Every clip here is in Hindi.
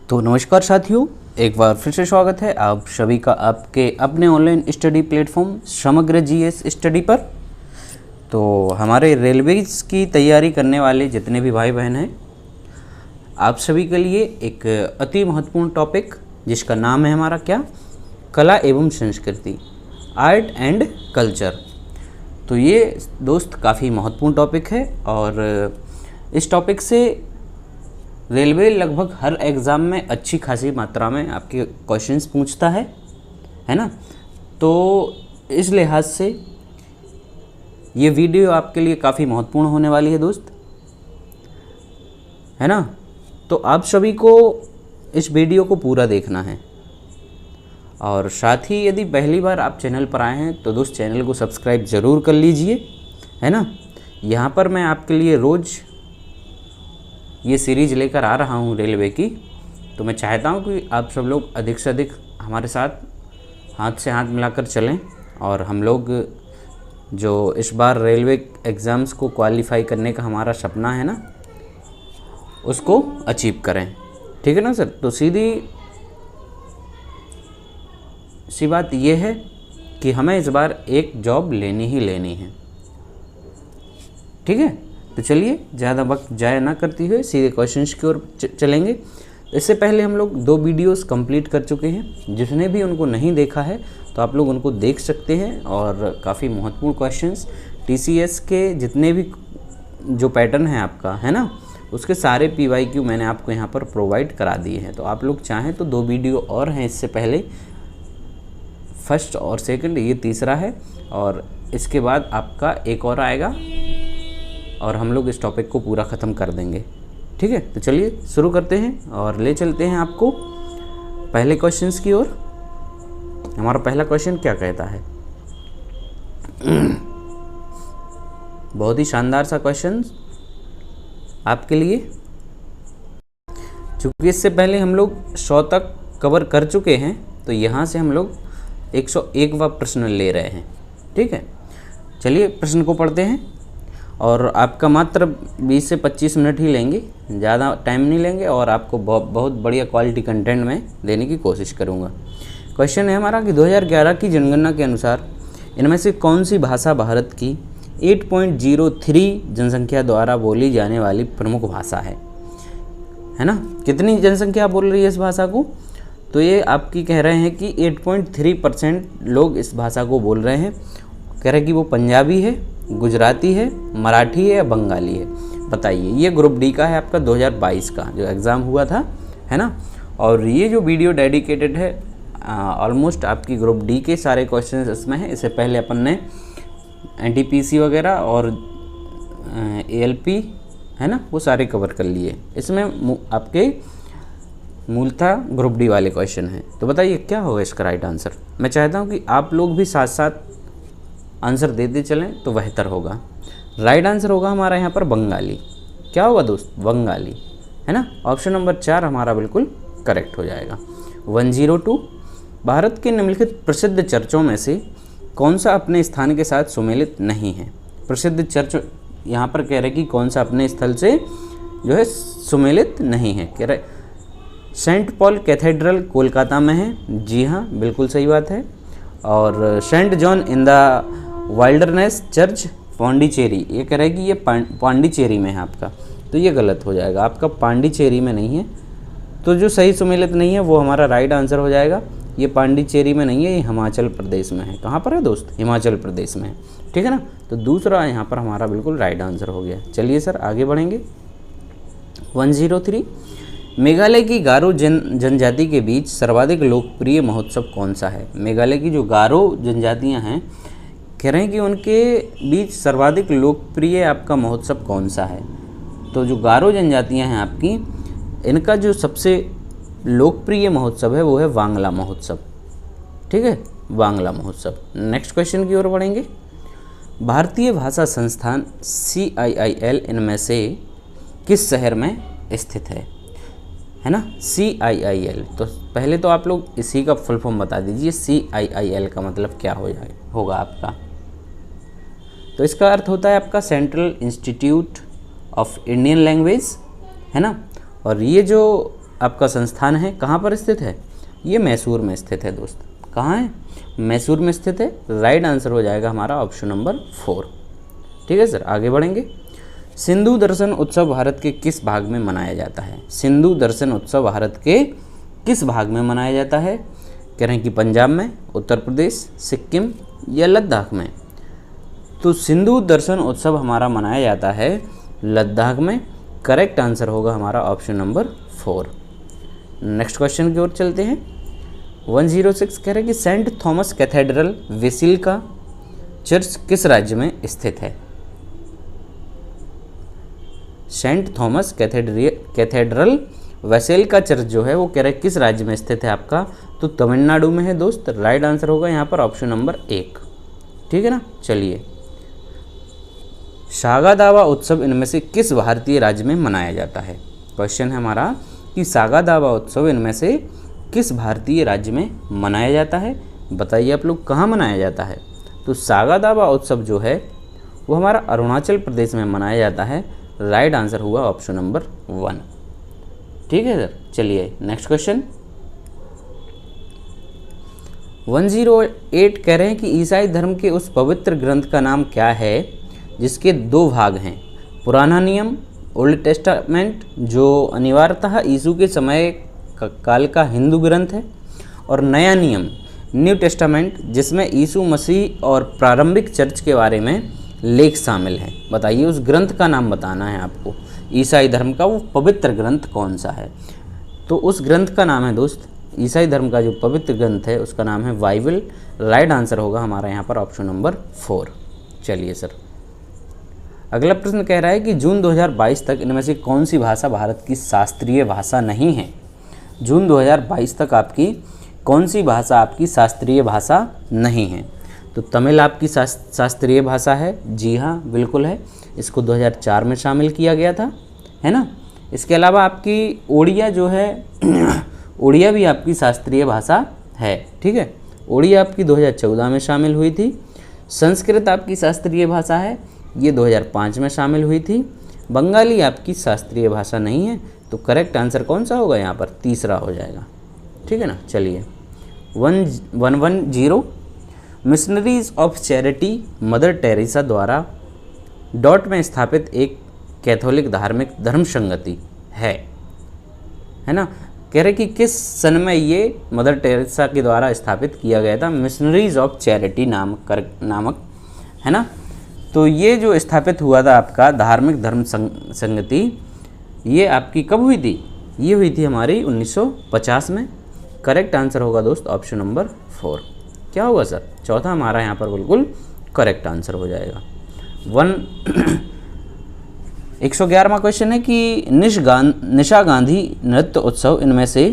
तो नमस्कार साथियों, एक बार फिर से स्वागत है आप सभी का आपके अपने ऑनलाइन स्टडी प्लेटफॉर्म समग्र जीएस स्टडी पर। तो हमारे रेलवेज की तैयारी करने वाले जितने भी भाई बहन हैं, आप सभी के लिए एक अति महत्वपूर्ण टॉपिक जिसका नाम है हमारा क्या, कला एवं संस्कृति, आर्ट एंड कल्चर। तो ये दोस्त काफ़ी महत्वपूर्ण टॉपिक है और इस टॉपिक से रेलवे लगभग हर एग्ज़ाम में अच्छी खासी मात्रा में आपके क्वेश्चंस पूछता है ना। तो इस लिहाज से ये वीडियो आपके लिए काफ़ी महत्वपूर्ण होने वाली है दोस्त, है ना। तो आप सभी को इस वीडियो को पूरा देखना है और साथ ही यदि पहली बार आप चैनल पर आए हैं तो दोस्त चैनल को सब्सक्राइब ज़रूर कर लीजिए, है ना। यहाँ पर मैं आपके लिए रोज़ ये सीरीज़ लेकर आ रहा हूँ रेलवे की। तो मैं चाहता हूँ कि आप सब लोग अधिक से अधिक हमारे साथ हाथ से हाथ मिलाकर चलें और हम लोग जो इस बार रेलवे एग्ज़ाम्स को क्वालिफाई करने का हमारा सपना है ना, उसको अचीव करें। ठीक है ना सर। तो सीधी सी बात यह है कि हमें इस बार एक जॉब लेनी ही लेनी है। ठीक है, तो चलिए ज़्यादा वक्त जाया ना करती हुए सीधे क्वेश्चंस की ओर चलेंगे। इससे पहले हम लोग 2 वीडियोस कंप्लीट कर चुके हैं, जिसने भी उनको नहीं देखा है तो आप लोग उनको देख सकते हैं। और काफ़ी महत्वपूर्ण क्वेश्चंस टीसीएस के जितने भी जो पैटर्न है आपका, है ना, उसके सारे पीवाईक्यू मैंने आपको यहाँ पर प्रोवाइड करा दिए हैं। तो आप लोग चाहें तो 2 वीडियो और हैं इससे पहले, फर्स्ट और सेकंड, ये तीसरा है और इसके बाद आपका एक और आएगा और हम लोग इस टॉपिक को पूरा ख़त्म कर देंगे। ठीक है, तो चलिए शुरू करते हैं और ले चलते हैं आपको पहले क्वेश्चंस की ओर। हमारा पहला क्वेश्चन क्या कहता है, बहुत ही शानदार सा क्वेश्चन आपके लिए। चूँकि इससे पहले हम लोग 100 तक कवर कर चुके हैं, तो यहाँ से हम लोग 101वां प्रश्न ले रहे हैं। ठीक है, चलिए प्रश्न को पढ़ते हैं और आपका मात्र 20 से 25 मिनट ही लेंगे, ज़्यादा टाइम नहीं लेंगे और आपको बहुत बढ़िया क्वालिटी कंटेंट में देने की कोशिश करूँगा। क्वेश्चन है हमारा कि 2011 की जनगणना के अनुसार इनमें से कौन सी भाषा भारत की 8.03 जनसंख्या द्वारा बोली जाने वाली प्रमुख भाषा है ना। कितनी जनसंख्या बोल रही है इस भाषा को, तो ये आपकी कह रहे हैं कि 8.3% लोग इस भाषा को बोल रहे हैं। कह रहे हैं कि वो पंजाबी है, गुजराती है, मराठी है या बंगाली है। बताइए, ये ग्रुप डी का है आपका 2022 का जो एग्ज़ाम हुआ था, है ना। और ये जो वीडियो डेडिकेटेड है ऑलमोस्ट आपकी ग्रुप डी के सारे क्वेश्चंस इसमें हैं। इससे पहले अपन ने एनटीपीसी वगैरह और एएलपी, है ना, वो सारे कवर कर लिए। इसमें आपके मूलतः ग्रुप डी वाले क्वेश्चन हैं। तो बताइए क्या होगा इसका राइट आंसर। मैं चाहता हूँ कि आप लोग भी साथ साथ आंसर देते चलें तो बेहतर होगा। राइट आंसर होगा हमारा यहाँ पर बंगाली। क्या होगा दोस्त, बंगाली, है ना। ऑप्शन नंबर 4 हमारा बिल्कुल करेक्ट हो जाएगा। 102, भारत के निम्नलिखित प्रसिद्ध चर्चों में से कौन सा अपने स्थान के साथ सुमेलित नहीं है। प्रसिद्ध चर्च यहाँ पर कह रहे कि कौन सा अपने स्थल से जो है सुमेलित नहीं है। कह रहे सेंट पॉल कैथेड्रल कोलकाता में है। जी हाँ, बिल्कुल सही बात है। और Saint John in the Wilderness Church Pondicherry, ये कह रहा है कि ये पांडिचेरी में है आपका, तो ये गलत हो जाएगा। आपका पांडिचेरी में नहीं है, तो जो सही सुमेलित नहीं है वो हमारा राइट आंसर हो जाएगा। ये पांडिचेरी में नहीं है, ये हिमाचल प्रदेश में है। कहाँ पर है दोस्त, हिमाचल प्रदेश में है। ठीक है ना। तो दूसरा यहाँ पर हमारा बिल्कुल राइट आंसर हो गया। चलिए सर आगे बढ़ेंगे। 103, मेघालय की गारो जनजाति के बीच सर्वाधिक लोकप्रिय महोत्सव कौन सा है। मेघालय की जो गारो जनजातियां हैं, कह रहे हैं कि उनके बीच सर्वाधिक लोकप्रिय आपका महोत्सव कौन सा है। तो जो गारो जनजातियां हैं आपकी, इनका जो सबसे लोकप्रिय महोत्सव है वो है वांगला महोत्सव। ठीक है, वांगला महोत्सव। नेक्स्ट क्वेश्चन की ओर बढ़ेंगे। भारतीय भाषा संस्थान CIIL इनमें से किस शहर में स्थित है ना। CIIL, तो पहले तो आप लोग इसी का फुल फॉर्म बता दीजिए। CIIL का मतलब क्या होगा आपका। तो इसका अर्थ होता है आपका central institute of Indian language, है ना। और ये जो आपका संस्थान है कहाँ पर स्थित है? ये मैसूर में स्थित है दोस्त। कहाँ है? मैसूर में स्थित है। राइट आंसर हो जाएगा हमारा ऑप्शन नंबर 4। ठीक है सर, आगे बढ़ेंगे। सिंधु दर्शन उत्सव भारत के किस भाग में मनाया जाता है? सिंधु दर्शन उत्सव भारत के किस भाग में मनाया जाता है? कह रहे हैं कि पंजाब में, उत्तर प्रदेश, सिक्किम या लद्दाख में। तो सिंधु दर्शन उत्सव हमारा मनाया जाता है लद्दाख में। करेक्ट आंसर होगा हमारा ऑप्शन नंबर 4। नेक्स्ट क्वेश्चन की ओर चलते हैं। 106 कह रहे हैं कि Saint Thomas Cathedral Basilica church किस राज्य में स्थित है? Saint Thomas Cathedral Basilica church जो है वो कह रहे हैं किस राज्य में स्थित है आपका? तो तमिलनाडु में है दोस्त। राइट आंसर होगा यहाँ पर ऑप्शन नंबर 1। ठीक है ना। चलिए, सागा दावा उत्सव इनमें से किस भारतीय राज्य में मनाया जाता है? क्वेश्चन है हमारा कि सागा दावा उत्सव इनमें से किस भारतीय राज्य में मनाया जाता है? बताइए आप लोग, कहाँ मनाया जाता है? तो सागा दावा उत्सव जो है वो हमारा अरुणाचल प्रदेश में मनाया जाता है। राइट आंसर हुआ ऑप्शन नंबर 1। ठीक है सर। चलिए नेक्स्ट क्वेश्चन। 108 कह रहे हैं कि ईसाई धर्म के उस पवित्र ग्रंथ का नाम क्या है जिसके 2 भाग हैं? पुराना नियम ओल्ड टेस्टामेंट जो अनिवार्यतः यीशु के समय काल का हिंदू ग्रंथ है, और नया नियम न्यू टेस्टामेंट जिसमें यीशु मसीह और प्रारंभिक चर्च के बारे में लेख शामिल है। बताइए उस ग्रंथ का नाम बताना है आपको। ईसाई धर्म का वो पवित्र ग्रंथ कौन सा है? तो उस ग्रंथ का नाम है दोस्त, ईसाई धर्म का जो पवित्र ग्रंथ है उसका नाम है बाइबल। राइट आंसर होगा हमारा यहाँ पर ऑप्शन नंबर 4। चलिए सर, अगला प्रश्न कह रहा है कि जून 2022 तक इनमें से कौन सी भाषा भारत की शास्त्रीय भाषा नहीं है? जून 2022 तक आपकी कौन सी भाषा आपकी शास्त्रीय भाषा नहीं है? तो तमिल आपकी शास्त्रीय भाषा है। जी हाँ, बिल्कुल है। इसको 2004 में शामिल किया गया था, है ना। इसके अलावा आपकी ओडिया जो है ओडिया भी आपकी शास्त्रीय भाषा है। ठीक है, ओडिया आपकी 2014 में शामिल हुई थी। संस्कृत आपकी शास्त्रीय भाषा है, ये 2005 में शामिल हुई थी। बंगाली आपकी शास्त्रीय भाषा नहीं है। तो करेक्ट आंसर कौन सा होगा यहाँ पर? तीसरा हो जाएगा। ठीक है ना। चलिए 110 missionaries of charity mother Teresa द्वारा डॉट में स्थापित एक कैथोलिक धार्मिक धर्म संगति है ना। कह रहे कि किस सन में ये मदर टेरेसा के द्वारा स्थापित किया गया था? मिशनरीज ऑफ चैरिटी नामक, है ना। तो ये जो स्थापित हुआ था आपका धार्मिक धर्म संगति, ये आपकी कब हुई थी? ये हुई थी हमारी 1950 में। करेक्ट आंसर होगा दोस्त ऑप्शन नंबर 4। क्या होगा सर? चौथा हमारा यहाँ पर बिल्कुल करेक्ट आंसर हो जाएगा। 111वां क्वेश्चन है कि निशा गांधी नृत्य उत्सव इनमें से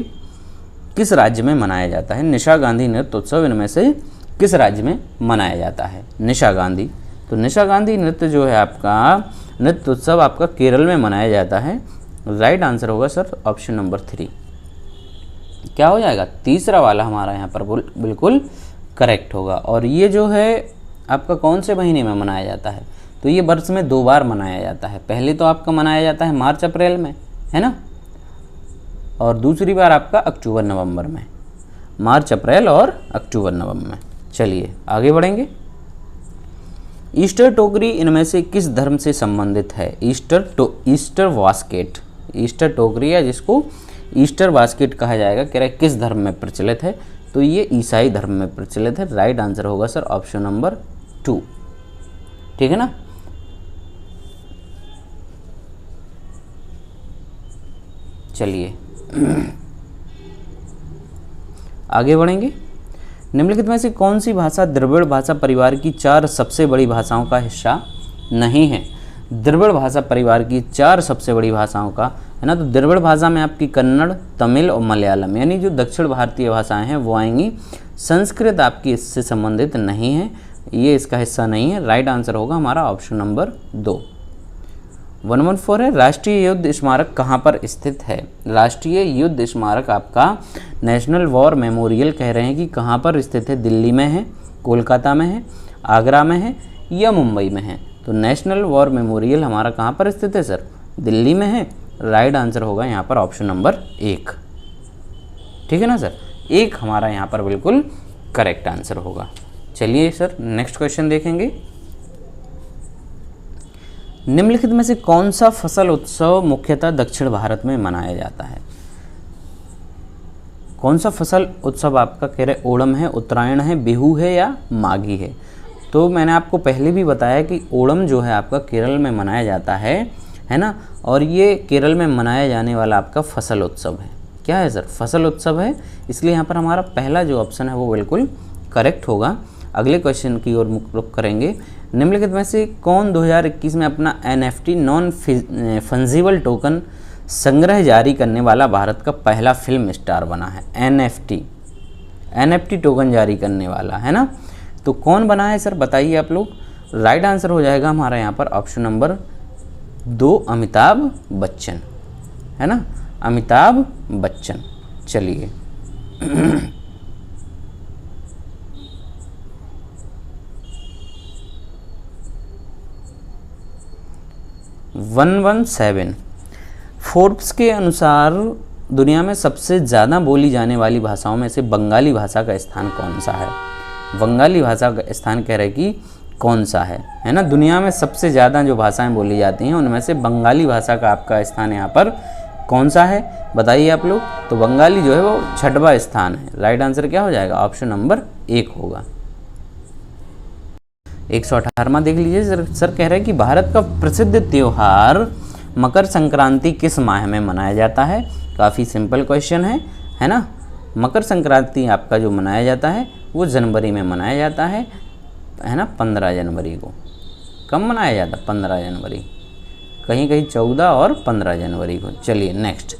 किस राज्य में मनाया जाता है? निशा गांधी नृत्य उत्सव इनमें से किस राज्य में मनाया जाता है? निशा गांधी, तो निशा गांधी नृत्य जो है आपका नृत्य उत्सव आपका केरल में मनाया जाता है। राइट आंसर होगा सर ऑप्शन नंबर 3। क्या हो जाएगा? तीसरा वाला हमारा यहाँ पर बिल्कुल करेक्ट होगा। और ये जो है आपका कौन से महीने में मनाया जाता है? तो ये वर्ष में 2 बार मनाया जाता है। पहले तो आपका मनाया जाता है मार्च अप्रैल में, है ना, और दूसरी बार आपका अक्टूबर नवंबर में। मार्च अप्रैल और अक्टूबर नवंबर में। चलिए आगे बढ़ेंगे। ईस्टर टोकरी इनमें से किस धर्म से संबंधित है? ईस्टर बास्केट, ईस्टर टोकरी है जिसको ईस्टर बास्केट कहा जाएगा, कह रहा है किस धर्म में प्रचलित है? तो ये ईसाई धर्म में प्रचलित है। राइट आंसर होगा सर ऑप्शन नंबर 2। ठीक है ना। चलिए आगे बढ़ेंगे। निम्नलिखित में से कौन सी भाषा द्रविड़ भाषा परिवार की 4 सबसे बड़ी भाषाओं का हिस्सा नहीं है? द्रविड़ भाषा परिवार की 4 सबसे बड़ी भाषाओं का, है ना। तो द्रविड़ भाषा में आपकी कन्नड़, तमिल और मलयालम, यानी जो दक्षिण भारतीय भाषाएं हैं वो आएंगी। संस्कृत आपकी इससे संबंधित नहीं है, ये इसका हिस्सा नहीं है। राइट आंसर होगा हमारा ऑप्शन नंबर 2। 114 है राष्ट्रीय युद्ध स्मारक कहाँ पर स्थित है? राष्ट्रीय युद्ध स्मारक आपका नेशनल वॉर मेमोरियल कह रहे हैं कि कहाँ पर स्थित है? दिल्ली में है, कोलकाता में है, आगरा में है या मुंबई में है? तो नेशनल वॉर मेमोरियल हमारा कहाँ पर स्थित है सर? दिल्ली में है, राइट आंसर होगा यहाँ पर ऑप्शन नंबर 1। ठीक है ना सर, 1 हमारा यहाँ पर बिल्कुल करेक्ट आंसर होगा। चलिए सर नेक्स्ट क्वेश्चन देखेंगे। निम्नलिखित में से कौन सा फसल उत्सव मुख्यतः दक्षिण भारत में मनाया जाता है? कौन सा फसल उत्सव आपका कह रहे ओणम है, उत्तरायण है, बिहू है या माघी है? तो मैंने आपको पहले भी बताया कि ओणम जो है आपका केरल में मनाया जाता है ना, और ये केरल में मनाया जाने वाला आपका फसल उत्सव है। क्या है सर? फसल उत्सव है, इसलिए यहाँ पर हमारा पहला जो ऑप्शन है वो बिल्कुल करेक्ट होगा। अगले क्वेश्चन की ओर रुख करेंगे। निम्नलिखित में से कौन 2021 में अपना NFT नॉन फंजिबल टोकन संग्रह जारी करने वाला भारत का पहला फिल्म स्टार बना है? NFT टोकन जारी करने वाला है ना, तो कौन बना है सर बताइए आप लोग। राइट आंसर हो जाएगा हमारा यहाँ पर ऑप्शन नंबर 2 अमिताभ बच्चन, है ना, अमिताभ बच्चन। चलिए 117 फोर्ब्स के अनुसार दुनिया में सबसे ज़्यादा बोली जाने वाली भाषाओं में से बंगाली भाषा का स्थान कौन सा है? बंगाली भाषा का स्थान कह रहे कि कौन सा है ना। दुनिया में सबसे ज़्यादा जो भाषाएं बोली जाती हैं उनमें से बंगाली भाषा का आपका स्थान यहाँ पर कौन सा है बताइए आप लोग। तो बंगाली जो है वो 6वां स्थान है। राइट आंसर क्या हो जाएगा? ऑप्शन नंबर 1 होगा। 118वां देख लीजिए सर कह रहे हैं कि भारत का प्रसिद्ध त्योहार मकर संक्रांति किस माह में मनाया जाता है? काफ़ी सिंपल क्वेश्चन है ना। मकर संक्रांति आपका जो मनाया जाता है वो जनवरी में मनाया जाता है ना, 15 जनवरी को। कब मनाया जाता? 15 जनवरी, कहीं कहीं 14 और 15 जनवरी को। चलिए नेक्स्ट।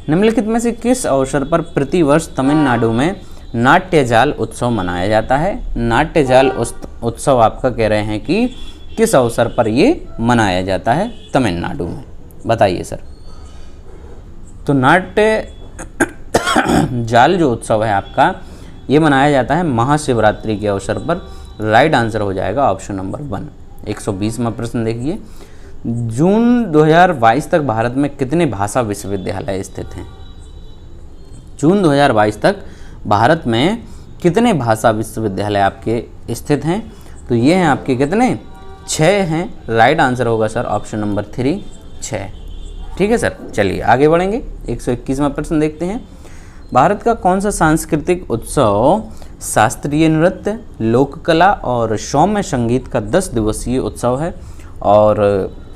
निम्नलिखित में से किस अवसर पर प्रतिवर्ष तमिलनाडु में नाट्य जाल उत्सव मनाया जाता है? नाट्य जाल उत्सव आपका कह रहे हैं कि किस अवसर पर ये मनाया जाता है तमिलनाडु में, बताइए सर। तो नाट्य जाल जो उत्सव है आपका ये मनाया जाता है महाशिवरात्रि के अवसर पर। राइट आंसर हो जाएगा ऑप्शन नंबर 1। 120वां प्रश्न देखिए। जून 2022 तक भारत में कितने भाषा विश्वविद्यालय स्थित हैं? जून 2022 तक भारत में कितने भाषा विश्वविद्यालय आपके स्थित हैं? तो ये हैं आपके कितने? 6 हैं। राइट आंसर होगा सर ऑप्शन नंबर 3, 6। ठीक है सर, चलिए आगे बढ़ेंगे। 121वां प्रश्न देखते हैं। भारत का कौन सा सांस्कृतिक उत्सव शास्त्रीय नृत्य, लोक कला और सौम्य संगीत का 10 दिवसीय उत्सव है और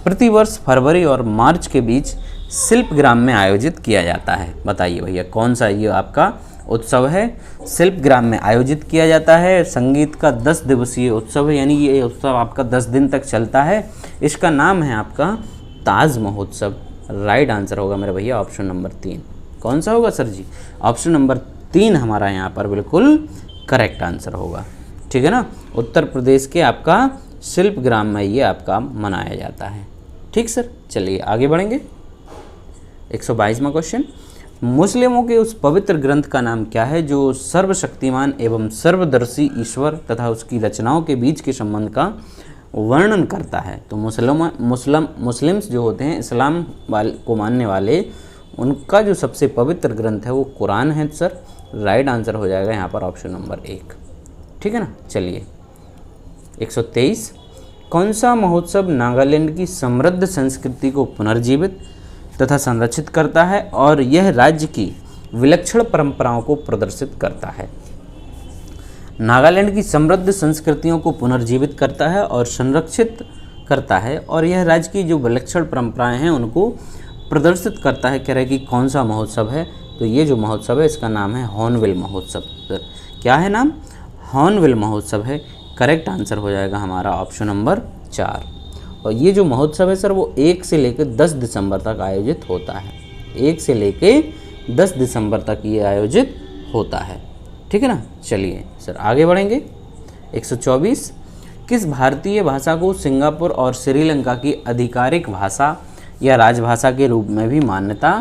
प्रतिवर्ष फरवरी और मार्च के बीच शिल्पग्राम में आयोजित किया जाता है? बताइए भैया कौन सा ये आपका उत्सव है? शिल्पग्राम में आयोजित किया जाता है। संगीत का 10 दिवसीय उत्सव है, यानी ये उत्सव आपका 10 दिन तक चलता है। इसका नाम है आपका ताज महोत्सव। राइट आंसर होगा मेरे भैया ऑप्शन नंबर 3। कौन सा होगा सर जी? ऑप्शन नंबर 3 हमारा यहाँ पर बिल्कुल करेक्ट आंसर होगा। ठीक है ना, उत्तर प्रदेश के आपका शिल्पग्राम में ये आपका मनाया जाता है। ठीक सर, चलिए आगे बढ़ेंगे। 122वां क्वेश्चन। मुस्लिमों के उस पवित्र ग्रंथ का नाम क्या है जो सर्वशक्तिमान एवं सर्वदर्शी ईश्वर तथा उसकी रचनाओं के बीच के संबंध का वर्णन करता है? तो मुस्लिम्स जो होते हैं, इस्लाम को मानने वाले, उनका जो सबसे पवित्र ग्रंथ है वो कुरान है सर। राइट आंसर हो जाएगा यहाँ पर ऑप्शन नंबर 1। ठीक है ना, चलिए 123। कौन सा महोत्सव नागालैंड की समृद्ध संस्कृति को पुनर्जीवित तथा संरक्षित करता है और यह राज्य की विलक्षण परंपराओं को प्रदर्शित करता है? नागालैंड की समृद्ध संस्कृतियों को पुनर्जीवित करता है और संरक्षित करता है और यह राज्य की जो विलक्षण परंपराएं हैं उनको प्रदर्शित करता है। कह रहे कि कौन सा महोत्सव है? तो ये जो महोत्सव है इसका नाम है हॉर्नबिल महोत्सव। क्या है नाम? हॉर्नबिल महोत्सव है। करेक्ट आंसर हो जाएगा हमारा ऑप्शन नंबर 4। और ये जो महोत्सव है सर वो 1 से लेकर 10 दिसंबर तक आयोजित होता है। 1 से लेकर 10 दिसंबर तक ये आयोजित होता है। ठीक है ना, चलिए सर आगे बढ़ेंगे। 124। किस भारतीय भाषा को सिंगापुर और श्रीलंका की आधिकारिक भाषा या राजभाषा के रूप में भी मान्यता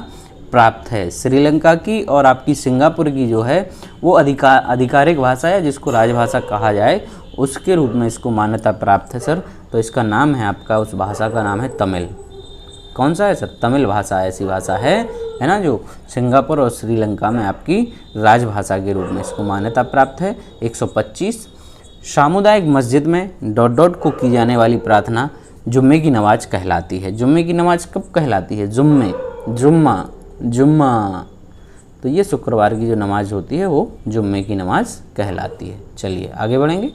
प्राप्त है? श्रीलंका की और आपकी सिंगापुर की जो है वो आधिकारिक भाषा है, जिसको राजभाषा कहा जाए, उसके रूप में इसको मान्यता प्राप्त है सर। तो इसका नाम है आपका, उस भाषा का नाम है तमिल। कौन सा है सर? तमिल भाषा ऐसी भाषा है ना, जो सिंगापुर और श्रीलंका में आपकी राजभाषा के रूप में इसको मान्यता प्राप्त है। 125 सामुदायिक मस्जिद में डॉट डॉट को की जाने वाली प्रार्थना जुम्मे की नमाज कहलाती है। जुम्मे की नमाज कब कहलाती है? जुम्मा। तो ये शुक्रवार की जो नमाज होती है वो जुम्मे की नमाज कहलाती है। चलिए आगे बढ़ेंगे।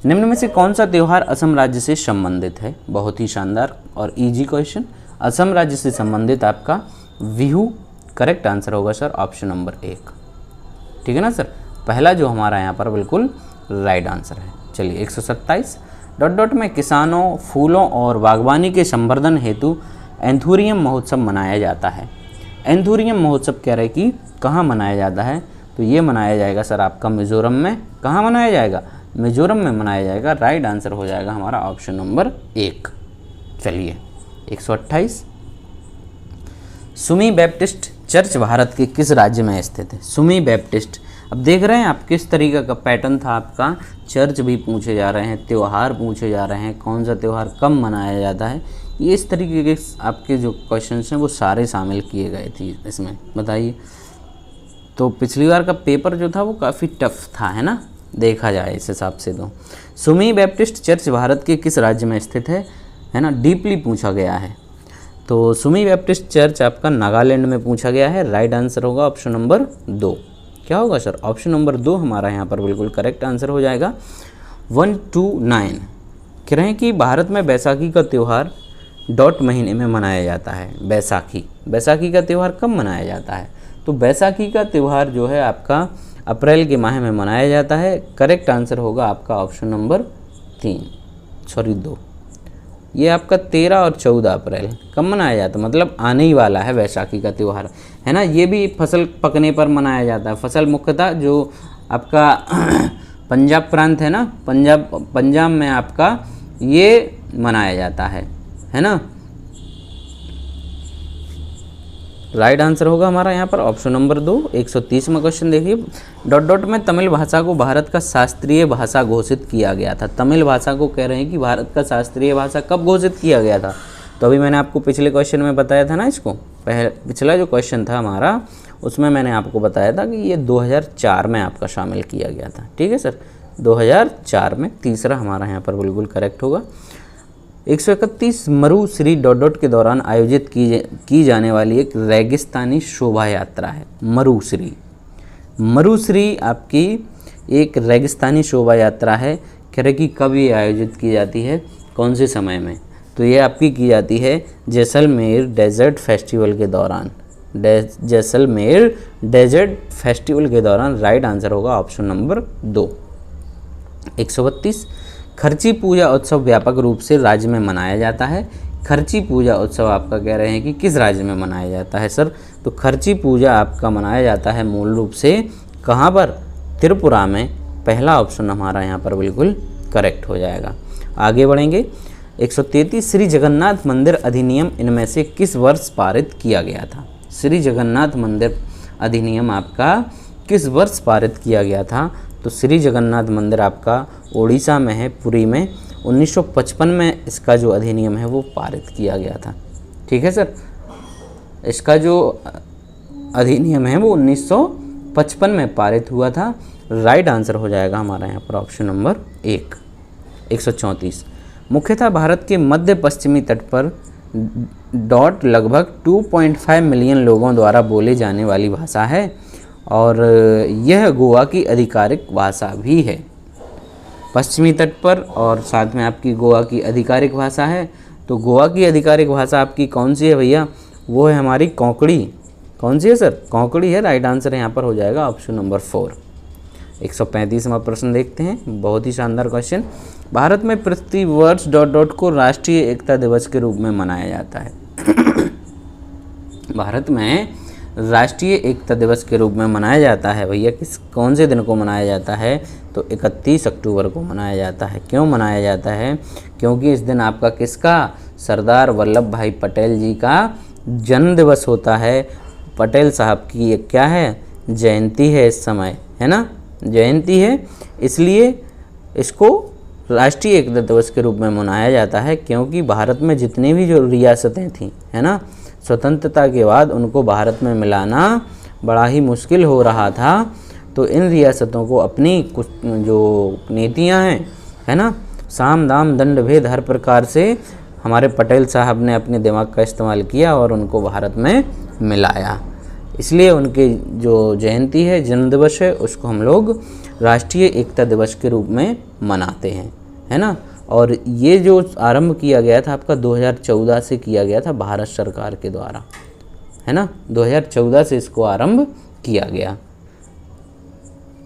निम्न में से कौन सा त्यौहार असम राज्य से संबंधित है? बहुत ही शानदार और इजी क्वेश्चन। असम राज्य से संबंधित आपका बिहू करेक्ट आंसर होगा सर ऑप्शन नंबर 1। ठीक है ना सर, पहला जो हमारा यहाँ पर बिल्कुल राइट आंसर है। चलिए 127 डॉट डॉट में किसानों, फूलों और बागवानी के संवर्धन हेतु एंथूरियम महोत्सव मनाया जाता है। एंथूरियम महोत्सव कह रहे कि कहाँ मनाया जाता है? तो ये मनाया जाएगा सर आपका मिजोरम में। कहाँ मनाया जाएगा? मिजोरम में मनाया जाएगा। राइट आंसर हो जाएगा हमारा ऑप्शन नंबर 1। चलिए 128 सुमी बैप्टिस्ट चर्च भारत के किस राज्य में स्थित है? सुमी बैप्टिस्ट, अब देख रहे हैं आप किस तरीके का पैटर्न था आपका। चर्च भी पूछे जा रहे हैं, त्यौहार पूछे जा रहे हैं, कौन सा त्यौहार कब मनाया जाता है, ये इस तरीके के आपके जो क्वेश्चंस हैं वो सारे शामिल किए गए थे इसमें। बताइए, तो पिछली बार का पेपर जो था वो काफ़ी टफ था, है ना, देखा जाए इस हिसाब से। तो सुमी बैप्टिस्ट चर्च भारत के किस राज्य में स्थित है ना, डीपली पूछा गया है। तो सुमी बैप्टिस्ट चर्च आपका नागालैंड में पूछा गया है। राइट आंसर होगा ऑप्शन नंबर 2। क्या होगा सर? ऑप्शन नंबर 2 हमारा यहाँ पर बिल्कुल करेक्ट आंसर हो जाएगा। 129 कह रहे हैं कि भारत में बैसाखी का त्यौहार डॉट महीने में मनाया जाता है। बैसाखी का त्यौहार कब मनाया जाता है? तो बैसाखी का त्यौहार जो है आपका अप्रैल के माह में मनाया जाता है। करेक्ट आंसर होगा आपका ऑप्शन नंबर 2। ये आपका 13 और 14 अप्रैल कब मनाया जाता है? मतलब आने ही वाला है बैसाखी का त्यौहार, है ना। ये भी फसल पकने पर मनाया जाता है। फसल मुख्यतः जो आपका पंजाब प्रांत है ना, पंजाब में आपका ये मनाया जाता है ना। राइट आंसर होगा हमारा यहाँ पर ऑप्शन नंबर 2। 130वां क्वेश्चन देखिए, डॉट डॉट में तमिल भाषा को भारत का शास्त्रीय भाषा घोषित किया गया था। तमिल भाषा को कह रहे हैं कि भारत का शास्त्रीय भाषा कब घोषित किया गया था? तो अभी मैंने आपको पिछले क्वेश्चन में बताया था ना इसको, पिछला जो क्वेश्चन था हमारा उसमें मैंने आपको बताया था कि ये 2004 में आपका शामिल किया गया था। ठीक है सर, 2004 में। तीसरा हमारा यहाँ पर बिल्कुल करेक्ट होगा। 131 मरुश्री डॉट डॉट के दौरान आयोजित की जाने वाली एक रेगिस्तानी शोभा यात्रा है। मरुश्री आपकी एक रेगिस्तानी शोभा यात्रा है। कह रहे कि कब ये आयोजित की जाती है, कौन से समय में? तो ये आपकी की जाती है जैसलमेर डेजर्ट फेस्टिवल के दौरान। जैसलमेर डेजर्ट फेस्टिवल के दौरान। राइट आंसर होगा ऑप्शन नंबर 2। 132 खर्ची पूजा उत्सव व्यापक रूप से राज्य में मनाया जाता है। खर्ची पूजा उत्सव आपका कह रहे हैं कि किस राज्य में मनाया जाता है सर? तो खर्ची पूजा आपका मनाया जाता है मूल रूप से कहाँ पर? त्रिपुरा में। पहला ऑप्शन हमारा यहाँ पर बिल्कुल करेक्ट हो जाएगा। आगे बढ़ेंगे। 133 श्री जगन्नाथ मंदिर अधिनियम इनमें से किस वर्ष पारित किया गया था? श्री जगन्नाथ मंदिर अधिनियम आपका किस वर्ष पारित किया गया था? तो श्री जगन्नाथ मंदिर आपका ओडिशा में है, पुरी में। 1955 में इसका जो अधिनियम है वो पारित किया गया था। ठीक है सर, इसका जो अधिनियम है वो 1955 में पारित हुआ था। राइट आंसर हो जाएगा हमारा यहाँ पर ऑप्शन नंबर 1। 134 मुख्यतः भारत के मध्य पश्चिमी तट पर डॉट लगभग 2.5 मिलियन लोगों द्वारा बोले जाने वाली भाषा है और यह गोवा की आधिकारिक भाषा भी है। पश्चिमी तट पर और साथ में आपकी गोवा की आधिकारिक भाषा है। तो गोवा की आधिकारिक भाषा आपकी कौन सी है भैया? वो है हमारी कोंकणी। कौन सी है सर? कोंकणी है। राइट आंसर यहाँ पर हो जाएगा ऑप्शन नंबर 4। 135वां प्रश्न देखते हैं, बहुत ही शानदार क्वेश्चन। भारत में प्रति वर्ष डॉट डॉट को राष्ट्रीय एकता दिवस के रूप में मनाया जाता है। भारत में राष्ट्रीय एकता दिवस के रूप में मनाया जाता है भैया। कौन से दिन को मनाया जाता है? तो 31 अक्टूबर को मनाया जाता है। क्यों मनाया जाता है? क्योंकि इस दिन आपका किसका? सरदार वल्लभ भाई पटेल जी का जन्म दिवस होता है। पटेल साहब की ये क्या है? जयंती है इस समय, है ना, जयंती है। इसलिए इसको राष्ट्रीय एकता दिवस के रूप में मनाया जाता है क्योंकि भारत में जितनी भी जो रियासतें थीं, है ना, स्वतंत्रता के बाद उनको भारत में मिलाना बड़ा ही मुश्किल हो रहा था। तो इन रियासतों को अपनी कुछ जो नीतियां हैं, है ना, साम दाम दंड भेद हर प्रकार से हमारे पटेल साहब ने अपने दिमाग का इस्तेमाल किया और उनको भारत में मिलाया। इसलिए उनकी जो जयंती है, जन्म दिवस है, उसको हम लोग राष्ट्रीय एकता दिवस के रूप में मनाते हैं, है ना। और ये जो आरंभ किया गया था आपका 2014 से किया गया था भारत सरकार के द्वारा, है ना, 2014 से इसको आरंभ किया गया।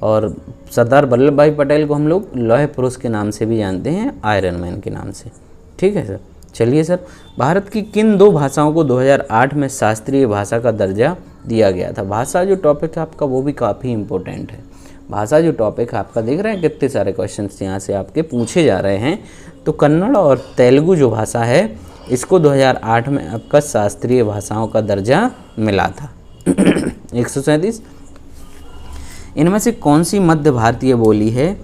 और सरदार वल्लभ भाई पटेल को हम लोग लौह पुरुष के नाम से भी जानते हैं, आयरन मैन के नाम से। ठीक है सर। चलिए सर, भारत की किन 2 भाषाओं को 2008 में शास्त्रीय भाषा का दर्जा दिया गया था? भाषा जो टॉपिक है आपका वो भी काफ़ी इम्पोर्टेंट है। भाषा जो टॉपिक है आपका, देख रहे हैं कितने सारे क्वेश्चंस यहाँ से आपके पूछे जा रहे हैं। तो कन्नड़ और तेलुगु जो भाषा है इसको 2008 में आपका शास्त्रीय भाषाओं का दर्जा मिला था। 137। इनमें से कौन सी मध्य भारतीय बोली है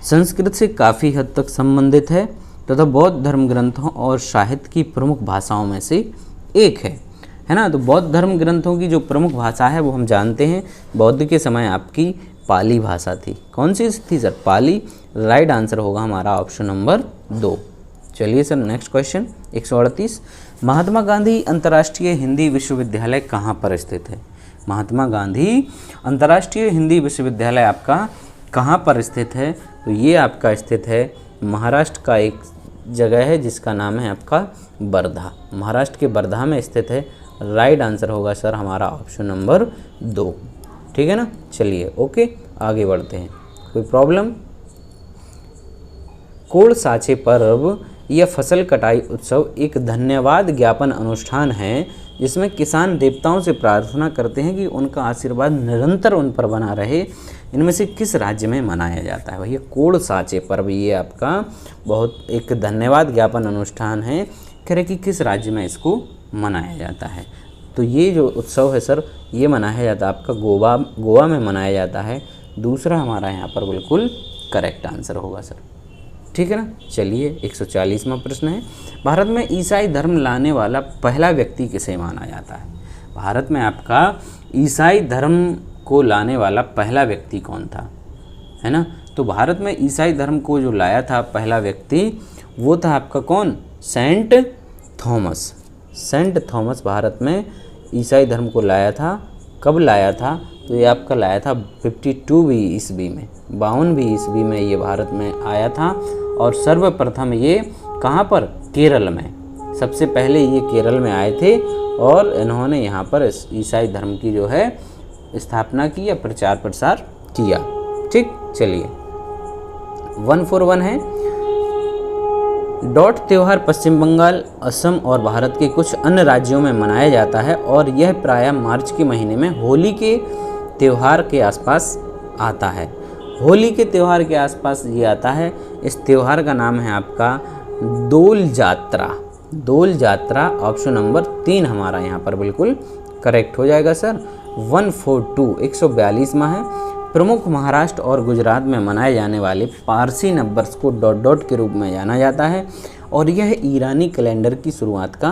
संस्कृत से काफ़ी हद तक संबंधित है तथा बौद्ध धर्म ग्रंथों और साहित्य की प्रमुख भाषाओं में से एक है ना। तो बौद्ध धर्म ग्रंथों की जो प्रमुख भाषा है वो हम जानते हैं, बौद्ध के समय आपकी पाली भाषा थी। कौन सी थी सर? पाली। राइट आंसर होगा हमारा ऑप्शन नंबर 2। चलिए sir, next question 138। Mahatma Gandhi अंतर्राष्ट्रीय हिंदी विश्वविद्यालय कहाँ पर स्थित है? महात्मा गांधी अंतर्राष्ट्रीय हिंदी विश्वविद्यालय आपका कहाँ पर स्थित है? तो ये आपका स्थित है महाराष्ट्र का एक जगह है जिसका नाम है आपका वर्धा। महाराष्ट्र के वर्धा में स्थित है। राइट आंसर होगा सर हमारा ऑप्शन नंबर 2। ठीक है ना। चलिए ओके, आगे बढ़ते हैं। कोई प्रॉब्लम? कोड़ साचे पर्व यह फसल कटाई उत्सव एक धन्यवाद ज्ञापन अनुष्ठान है जिसमें किसान देवताओं से प्रार्थना करते हैं कि उनका आशीर्वाद निरंतर उन पर बना रहे। इनमें से किस राज्य में मनाया जाता है? भैया कोड़ साचे पर्व ये आपका बहुत एक धन्यवाद ज्ञापन अनुष्ठान है। कह रहे कि किस राज्य में इसको मनाया जाता है? तो ये जो उत्सव है सर ये मनाया जाता है आपका गोवा में मनाया जाता है। दूसरा हमारा यहाँ पर बिल्कुल करेक्ट आंसर होगा सर। ठीक है ना। चलिए 140वां प्रश्न है, भारत में ईसाई धर्म लाने वाला पहला व्यक्ति किसे माना जाता है? भारत में आपका ईसाई धर्म को लाने वाला पहला व्यक्ति कौन था, है ना। तो भारत में ईसाई धर्म को जो लाया था पहला व्यक्ति वो था आपका कौन? Saint Thomas. Saint Thomas Bharat में ईसाई धर्म को लाया था। कब लाया था? तो ये आपका लाया था 52 ईस्वी में, 52 ईस्वी में ये भारत में आया था। और सर्वप्रथम ये कहाँ पर? केरल में। सबसे पहले ये केरल में आए थे और इन्होंने यहाँ पर ईसाई धर्म की जो है स्थापना की या प्रचार प्रसार किया। ठीक। चलिए 141 है, डॉट त्यौहार पश्चिम बंगाल, असम और भारत के कुछ अन्य राज्यों में मनाया जाता है और यह प्रायः मार्च के महीने में होली के त्यौहार के आसपास आता है। होली के त्यौहार के आसपास ये आता है। इस त्यौहार का नाम है आपका दोल जात्रा। दोल जात्रा ऑप्शन नंबर 3 हमारा यहाँ पर बिल्कुल करेक्ट हो जाएगा सर। 142 142वां है, प्रमुख महाराष्ट्र और गुजरात में मनाए जाने वाले पारसी नववर्ष को डॉट डॉट के रूप में जाना जाता है और यह ईरानी कैलेंडर की शुरुआत का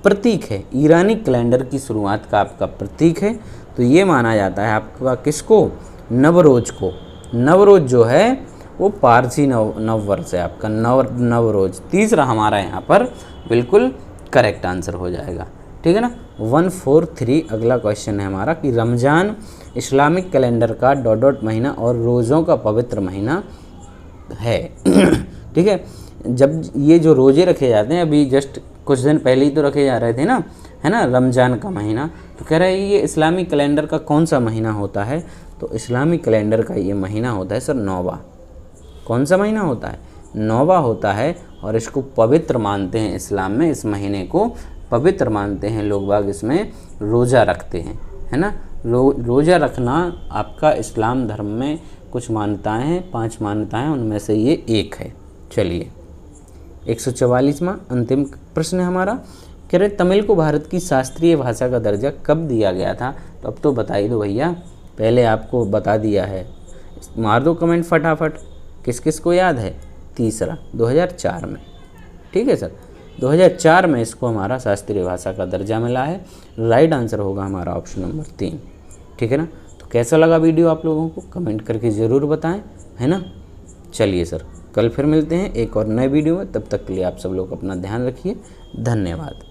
प्रतीक है। ईरानी कैलेंडर की शुरुआत का आपका प्रतीक है। तो ये माना जाता है आपका किसको? नवरोज को। नवरोज जो है वो पारसी नववर्ष है आपका नवरोज। तीसरा हमारा यहाँ पर बिल्कुल करेक्ट आंसर हो जाएगा। ठीक है ना। 143 अगला क्वेश्चन है हमारा कि रमज़ान इस्लामिक कैलेंडर का डॉट डॉट महीना और रोज़ों का पवित्र महीना है। ठीक है। जब ये जो रोज़े रखे जाते हैं, अभी जस्ट कुछ दिन पहले ही तो रखे जा रहे थे ना, है ना, रमज़ान का महीना। तो कह रहे हैं ये इस्लामिक कैलेंडर का कौन सा महीना होता है? तो इस्लामिक कैलेंडर का ये महीना होता है सर 9वां। कौन सा महीना होता है? 9वां होता है और इसको पवित्र मानते हैं। इस्लाम में इस महीने को पवित्र मानते हैं लोग बाग, इसमें रोज़ा रखते हैं, है ना। रोज़ा रखना आपका इस्लाम धर्म में कुछ मान्यताएं हैं, 5 मान्यताएं, उनमें से ये एक है। चलिए 144वां अंतिम प्रश्न है हमारा, कह रहे तमिल को भारत की शास्त्रीय भाषा का दर्जा कब दिया गया था? तो अब तो बता ही दो भैया, पहले आपको बता दिया है। मार दो कमेंट फटाफट, किस किस को याद है? तीसरा 2004 में। ठीक है सर, 2004 में इसको हमारा शास्त्रीय भाषा का दर्जा मिला है। राइट आंसर होगा हमारा ऑप्शन नंबर 3। ठीक है ना। तो कैसा लगा वीडियो आप लोगों को कमेंट करके ज़रूर बताएं, है ना। चलिए सर, कल फिर मिलते हैं एक और नए वीडियो में। तब तक के लिए आप सब लोग अपना ध्यान रखिए। धन्यवाद।